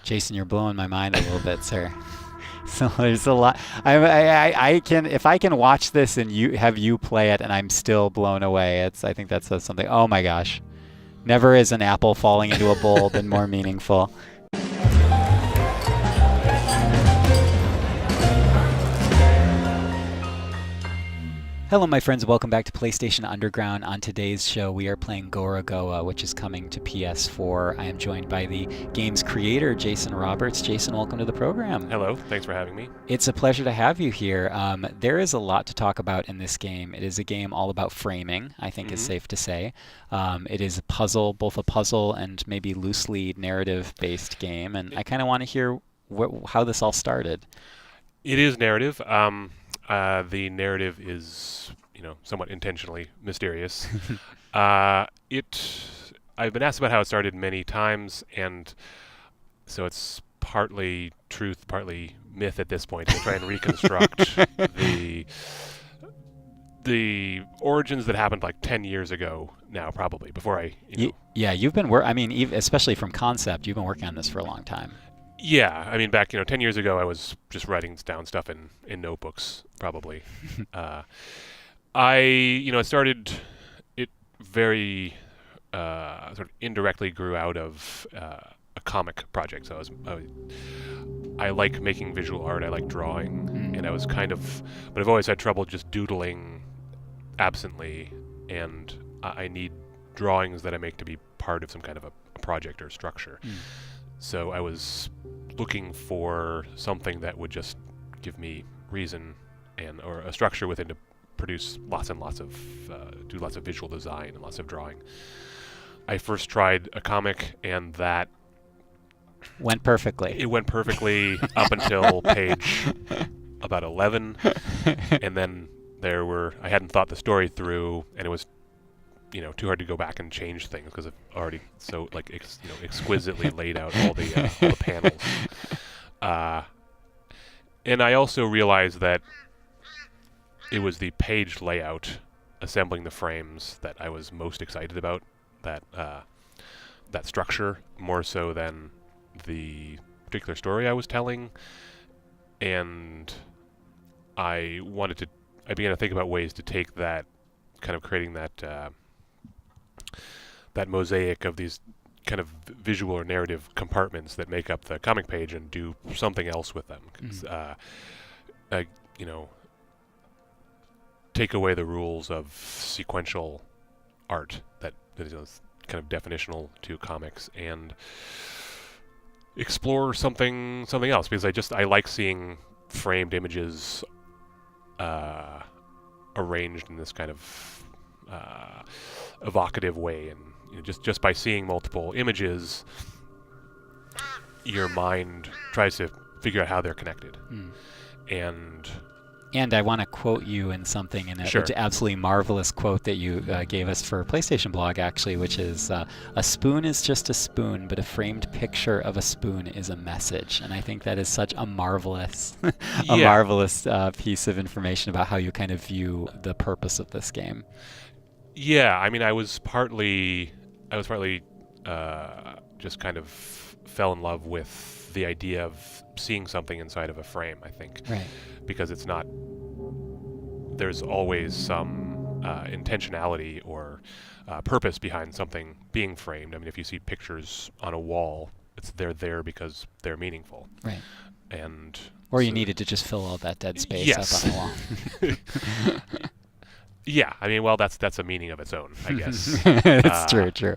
Jason, you're blowing my mind a little bit, sir. So there's a lot. I can, if I can watch this and you play it, and I'm still blown away. I think that says something. Oh my gosh, never is an apple falling into a bowl been more meaningful. Hello, my friends. Welcome back to PlayStation Underground. On today's show, we are playing Gorogoa, which is coming to PS4. I am joined by the game's creator, Jason Roberts. Jason, welcome to the program. Hello. Thanks for having me. It's a pleasure to have you here. There is a lot to talk about in this game. It is a game all about framing, I think is safe to say. It is a puzzle, both a puzzle and maybe loosely narrative-based game. And I kind of want to hear how this all started. It is narrative. The narrative is, somewhat intentionally mysterious. I've been asked about how it started many times, and so it's partly truth, partly myth at this point. To try and reconstruct the origins that happened like 10 years ago now, probably, before I, Yeah, you've been especially from concept, you've been working on this for a long time. Yeah, I mean, back 10 years ago, I was just writing down stuff in notebooks, probably. It started. It very sort of indirectly grew out of a comic project. So I like making visual art. I like drawing, and I was but I've always had trouble just doodling absently, and I need drawings that I make to be part of some kind of a project or structure. So I was looking for something that would just give me reason or a structure within to produce lots and lots of do lots of visual design and lots of drawing. I first tried a comic, and that went perfectly. It went perfectly up until page about 11, and then I hadn't thought the story through, and it was too hard to go back and change things because I've already so exquisitely laid out all the panels. And I also realized that it was the page layout, assembling the frames, that I was most excited about. That structure more so than the particular story I was telling. And I began to think about ways to take that, kind of creating that mosaic of these kind of visual or narrative compartments that make up the comic page, and do something else with them. Take away the rules of sequential art that is kind of definitional to comics, and explore something else, because I like seeing framed images arranged in this kind of evocative way, and just by seeing multiple images, your mind tries to figure out how they're connected. And I want to quote you in something, Sure. An absolutely marvelous quote that you gave us for a PlayStation blog, actually, which is, a spoon is just a spoon, but a framed picture of a spoon is a message. And I think that is such a marvelous, marvelous piece of information about how you kind of view the purpose of this game. Yeah, I mean, I was partly just kind of fell in love with the idea of seeing something inside of a frame, I think. Right. Because there's always some intentionality or purpose behind something being framed. I mean, if you see pictures on a wall, they're there because they're meaningful. Right. Or you needed to just fill all that dead space yes. up on the wall. Yeah, I mean, well, that's a meaning of its own, I guess. It's true.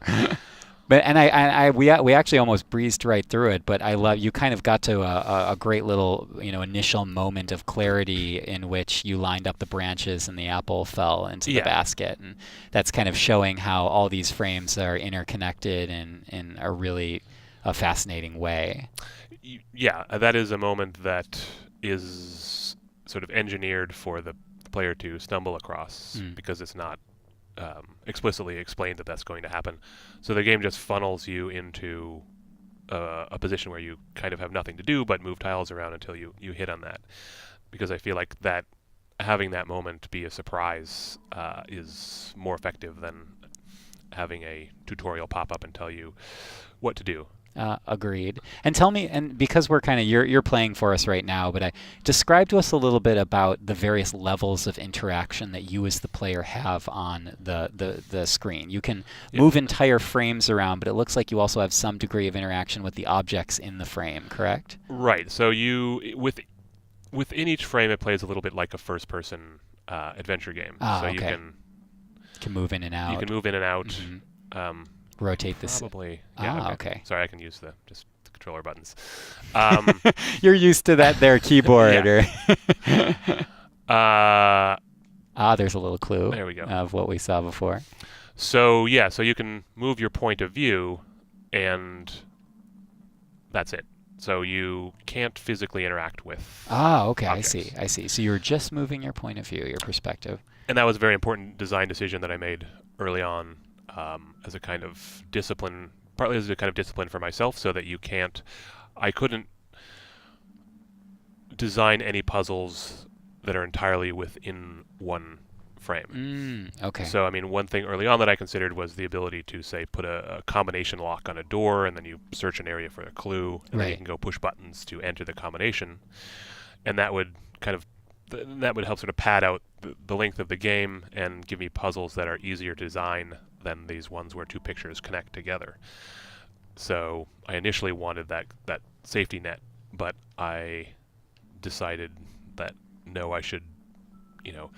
But we actually almost breezed right through it. But I love, you kind of got to a great little initial moment of clarity in which you lined up the branches and the apple fell into the basket, and that's kind of showing how all these frames are interconnected in a really fascinating way. Yeah, that is a moment that is sort of engineered for the player to stumble across, because it's not explicitly explained that that's going to happen. So the game just funnels you into a position where you kind of have nothing to do but move tiles around until you hit on that. Because I feel like that having that moment be a surprise is more effective than having a tutorial pop up and tell you what to do. Agreed. And tell me, and because we're kind of you're playing for us right now, but describe to us a little bit about the various levels of interaction that you as the player have on the screen. You can Yeah. move entire frames around, but it looks like you also have some degree of interaction with the objects in the frame, correct? Right. So within each frame, it plays a little bit like a first-person adventure game. Ah, So okay. Can move in and you out. can move in and out. Hmm. Um, Rotate this. Probably. Yeah. Ah, Okay. okay. Sorry, I can use the controller buttons. Um, You're used to that there keyboard, yeah. or Uh, there's a little clue there we go. of what we saw before. So yeah, so you can move your point of view, and that's it. So you can't physically interact with Ah, okay, objects. I see. So you're just moving your point of view, your perspective. And that was a very important design decision that I made early on, as a kind of discipline, partly as a kind of discipline for myself, so that I couldn't design any puzzles that are entirely within one frame. Okay. So, I mean, one thing early on that I considered was the ability to, say, put a combination lock on a door, and then you search an area for a clue, and then you Right. can go push buttons to enter the combination, and that would that would help sort of pad out the length of the game and give me puzzles that are easier to design than these ones where two pictures connect together. So I initially wanted that safety net, but I decided that no, I should, you know,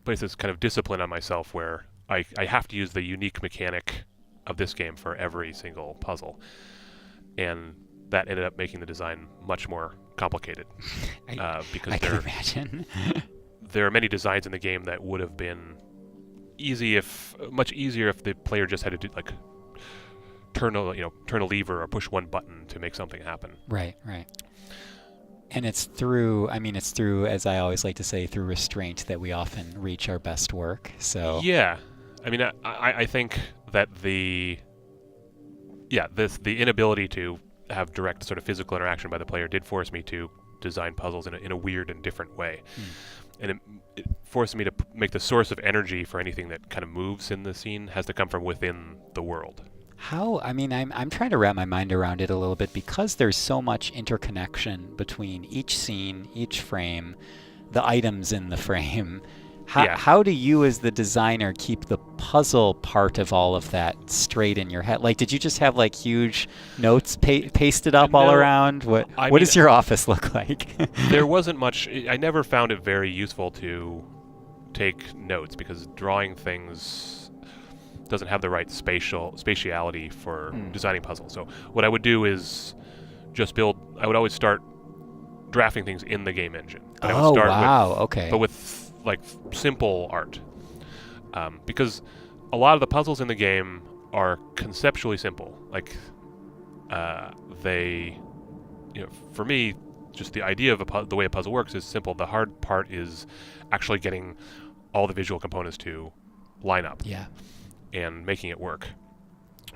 place this kind of discipline on myself where I have to use the unique mechanic of this game for every single puzzle, and that ended up making the design much more complicated because I can imagine. there are many designs in the game that would have been much easier if the player just had to do like turn a lever or push one button to make something happen. Right. And it's through, as I always like to say, through restraint that we often reach our best work. So Yeah, I mean, I think that the inability to have direct sort of physical interaction by the player did force me to design puzzles in a weird and different way, and it forced me to make the source of energy for anything that kind of moves in the scene has to come from within the world. I'm trying to wrap my mind around it a little bit because there's so much interconnection between each scene, each frame, the items in the frame. How do you as the designer keep the puzzle part of all of that straight in your head? Like, did you just have like huge notes pasted up all No, around? What I what mean, does your office look like? There wasn't much. I never found it very useful to take notes because drawing things doesn't have the right spatiality for designing puzzles. So what I would do is I would always start drafting things in the game engine. But I would start Okay. but with like simple art, because a lot of the puzzles in the game are conceptually simple. Like for me, just the idea of the way a puzzle works is simple. The hard part is actually getting all the visual components to line up. Yeah. And making it work.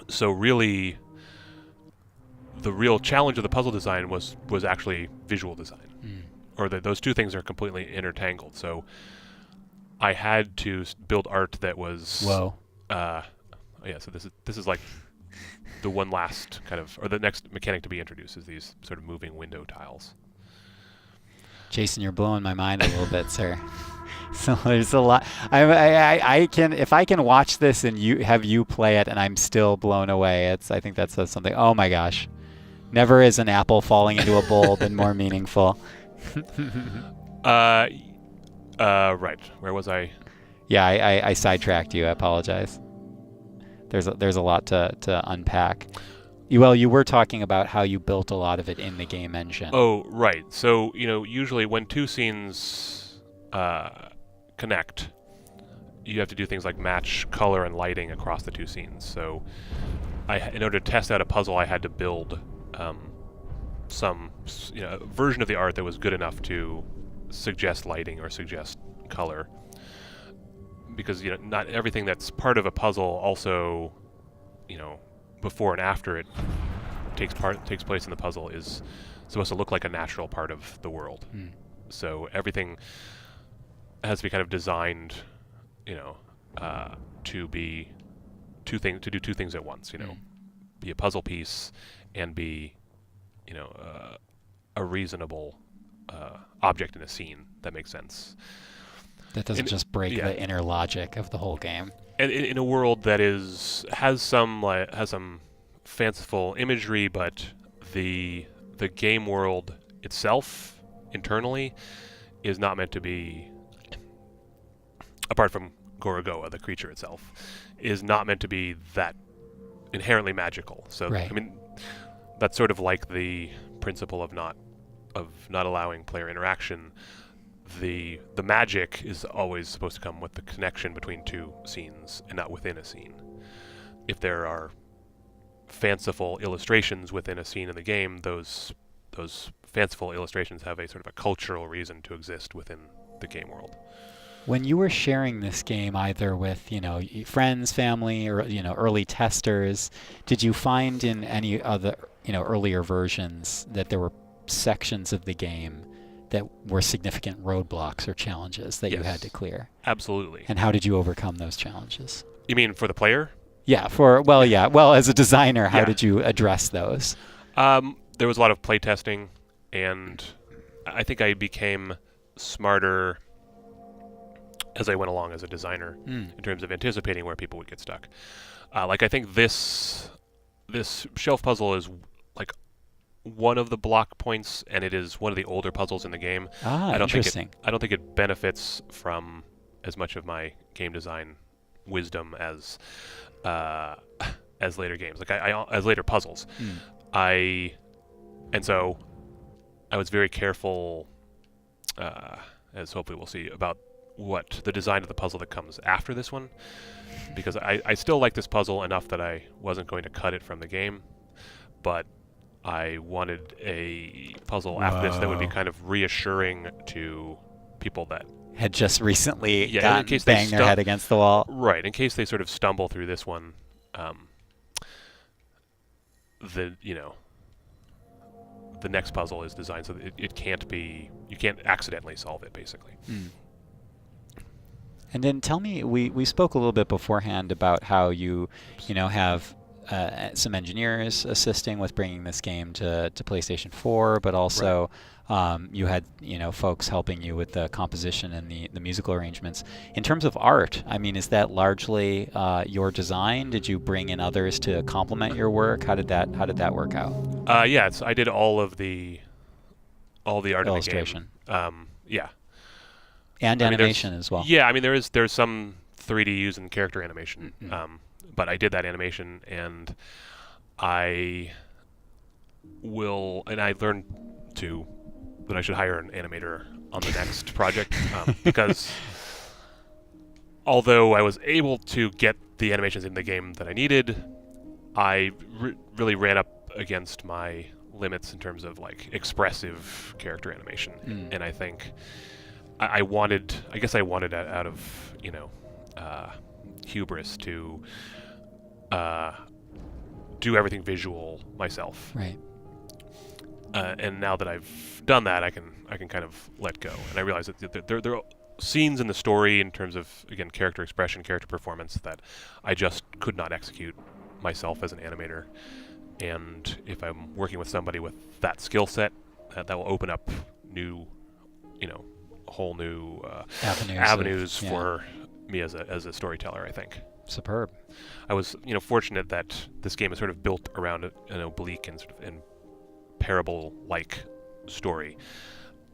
So really, the real challenge of the puzzle design was actually visual design, or those two things are completely intertangled. So I had to build art that was Whoa. So this is like the one last kind of, or the next mechanic to be introduced is these sort of moving window tiles. Jason, you're blowing my mind a little bit, sir. So there's a lot. I can, if I can watch this and have you play it, and I'm still blown away. I think that says something. Oh my gosh, never is an apple falling into a bowl been more meaningful. Right. Where was I? Yeah, I sidetracked you. I apologize. There's a lot to unpack. You were talking about how you built a lot of it in the game engine. Oh, right. So, usually when two scenes connect, you have to do things like match color and lighting across the two scenes. So, in order to test out a puzzle, I had to build some version of the art that was good enough to suggest lighting or suggest color. Because not everything that's part of a puzzle also, before and after it takes place in the puzzle is supposed to look like a natural part of the world. So everything has to be kind of designed, to do two things at once. be a puzzle piece and be, a reasonable object in a scene that makes sense. That doesn't just break yeah. the inner logic of the whole game. And in a world that has some fanciful imagery, but the game world itself internally is not meant to be, apart from Gorogoa, the creature itself, is not meant to be that inherently magical. So right. I mean, that's sort of like the principle of not allowing player interaction. The magic is always supposed to come with the connection between two scenes and not within a scene. If there are fanciful illustrations within a scene in the game, those fanciful illustrations have a sort of a cultural reason to exist within the game world. When you were sharing this game either with, friends, family, or, early testers, did you find in any other, earlier versions that there were sections of the game that were significant roadblocks or challenges that you had to clear? Absolutely. And how did you overcome those challenges? You mean for the player? Yeah, well, as a designer, how did you address those? There was a lot of playtesting, and I think I became smarter as I went along as a designer in terms of anticipating where people would get stuck. Like, I think this shelf puzzle is like one of the block points, and it is one of the older puzzles in the game. Interesting. I don't think it benefits from as much of my game design wisdom as later games, like as later puzzles. And so I was very careful, as hopefully we'll see, about what the design of the puzzle that comes after this one, because I still like this puzzle enough that I wasn't going to cut it from the game, but I wanted a puzzle after this that would be kind of reassuring to people that had just recently banged their head against the wall. Right, in case they sort of stumble through this one, the next puzzle is designed so that it can't be, you can't accidentally solve it, basically. And then tell me, we spoke a little bit beforehand about how you have some engineers assisting with bringing this game to PlayStation 4, but also you had folks helping you with the composition and the musical arrangements. In terms of art, I mean, is that largely your design? Did you bring in others to complement your work? How did that work out? Yeah, I did all the art illustration. In the game. Yeah. And animation as well. Yeah, I mean there's some 3D used in character animation, but I did that animation, and I learned that I should hire an animator on the next project, because although I was able to get the animations in the game that I needed, I really ran up against my limits in terms of like expressive character animation, and I think I guess I wanted out of hubris to do everything visual myself. Right. And now that I've done that, I can kind of let go, and I realize that there are scenes in the story in terms of, again, character expression, character performance, that I just could not execute myself as an animator. And if I'm working with somebody with that skill set, that will open up new, whole new avenues for me as a storyteller, I think. Superb. I was, fortunate that this game is sort of built around an oblique and sort of parable-like story,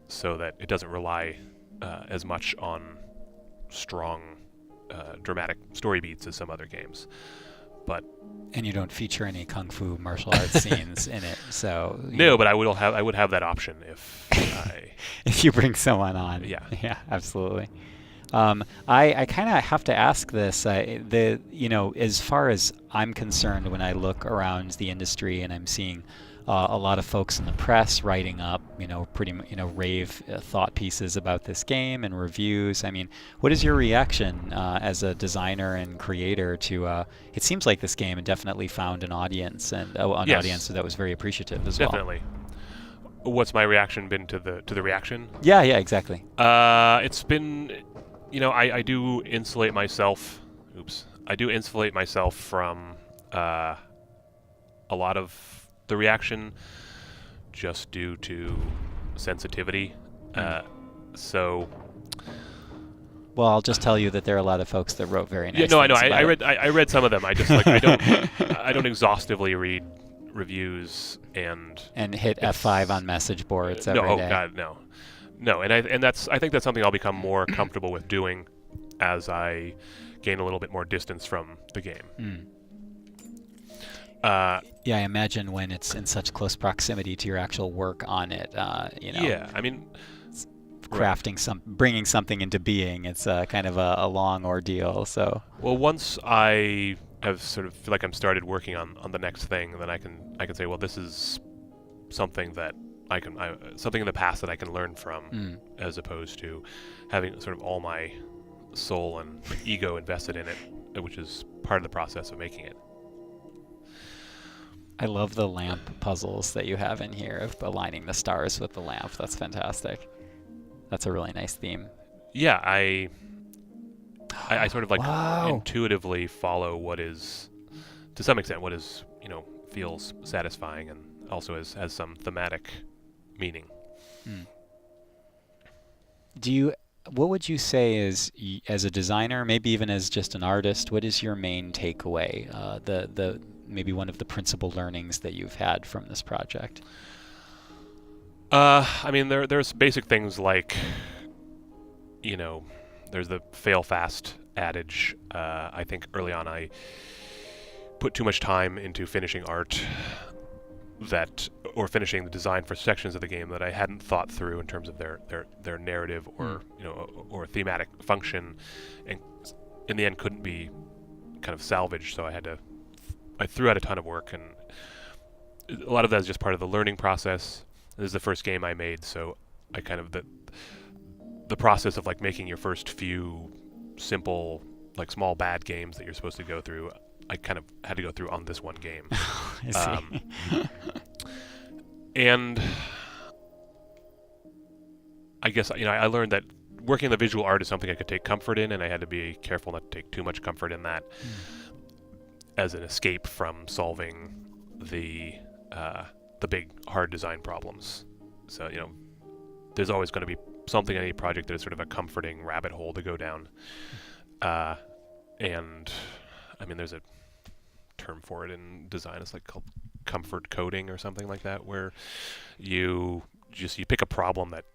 so that it doesn't rely as much on strong, dramatic story beats as some other games. And you don't feature any kung fu martial arts scenes in it, so no. But I would have that option if if you bring someone on. Yeah, absolutely. I kind of have to ask this. As far as I'm concerned, when I look around the industry and I'm seeing a lot of folks in the press writing up, pretty rave thought pieces about this game and reviews. I mean, what is your reaction as a designer and creator to? It seems like this game definitely found an audience, and audience that was very appreciative as well. Definitely. What's my reaction been to the reaction? Yeah, exactly. It's been, I do insulate myself. I do insulate myself from a lot of the reaction just due to sensitivity. So Well, I'll just tell you that there are a lot of folks that wrote very nice yeah, no, I know. things about it. I read some of them. I just like I don't exhaustively read reviews and hit F5 on message boards every no, day. oh God, no, no. And I think that's something I'll become more comfortable with doing as I gain a little bit more distance from the game. Yeah, I imagine when it's in such close proximity to your actual work on it, Yeah, I mean, crafting bringing something into being, it's kind of a long ordeal. So, well, once I have sort of feel like I'm started working on the next thing, then I can say, well, this is something that something in the past that I can learn from, as opposed to having sort of all my soul and ego invested in it, which is part of the process of making it. I love the lamp puzzles that you have in here of aligning the stars with the lamp. That's fantastic. That's a really nice theme. Yeah, I sort of like Wow. intuitively follow what is, to some extent, what is, feels satisfying and also has some thematic meaning. What would you say is, as a designer, maybe even as just an artist, what is your main takeaway? The maybe one of the principal learnings that you've had from this project? I mean, there's basic things like, there's the fail fast adage. I think early on I put too much time into finishing art or finishing the design for sections of the game that I hadn't thought through in terms of their narrative or or thematic function, and in the end couldn't be kind of salvaged. So I threw out a ton of work, and a lot of that is just part of the learning process. This is the first game I made, so I kind of the process of like making your first few simple, like small bad games that you're supposed to go through, I kind of had to go through on this one game. I see. And I guess I learned that working on the visual art is something I could take comfort in, and I had to be careful not to take too much comfort in that as an escape from solving the big hard design problems. So there's always going to be something in any project that is sort of a comforting rabbit hole to go down. And I mean, there's a term for it in design. It's like called comfort coding or something like that, where you pick a problem that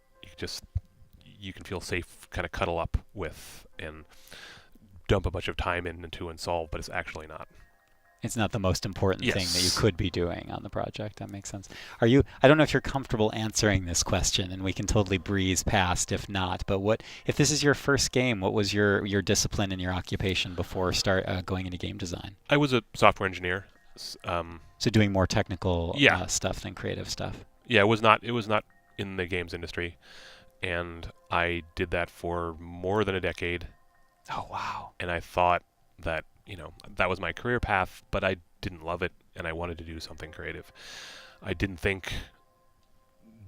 you can feel safe, kind of cuddle up with and dump a bunch of time into and solve, but it's actually not. It's not the most important thing that you Yes. could be doing on the project. That makes sense. I don't know if you're comfortable answering this question, and we can totally breeze past if not, but if this is your first game, what was your discipline and your occupation before going into game design? I was a software engineer. So doing more technical Yeah. stuff than creative stuff. Yeah, it was not in the games industry, and I did that for more than a decade. Oh, wow. And I thought that that was my career path, but I didn't love it, and I wanted to do something creative. I didn't think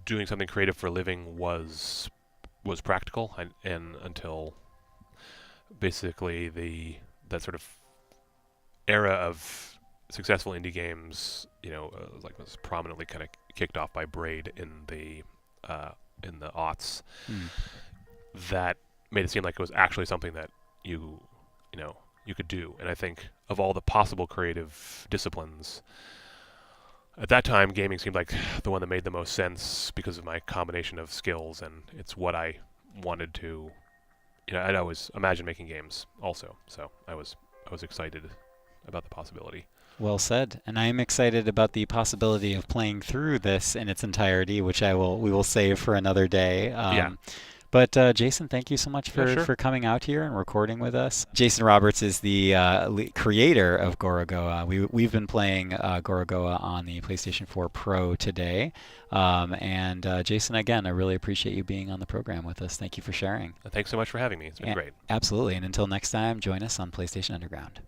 doing something creative for a living was practical, and until basically that sort of era of successful indie games, was prominently kind of kicked off by Braid in the aughts. That made it seem like it was actually something that you could do. And I think of all the possible creative disciplines, at that time, gaming seemed like the one that made the most sense because of my combination of skills, and it's what I wanted to. I'd always imagined making games also, so I was excited about the possibility. Well said. And I am excited about the possibility of playing through this in its entirety, which we will save for another day. Yeah. But Jason, thank you so much for coming out here and recording with us. Jason Roberts is the creator of Gorogoa. We've been playing Gorogoa on the PlayStation 4 Pro today. And Jason, again, I really appreciate you being on the program with us. Thank you for sharing. Thanks so much for having me. It's been great. Absolutely. And until next time, join us on PlayStation Underground.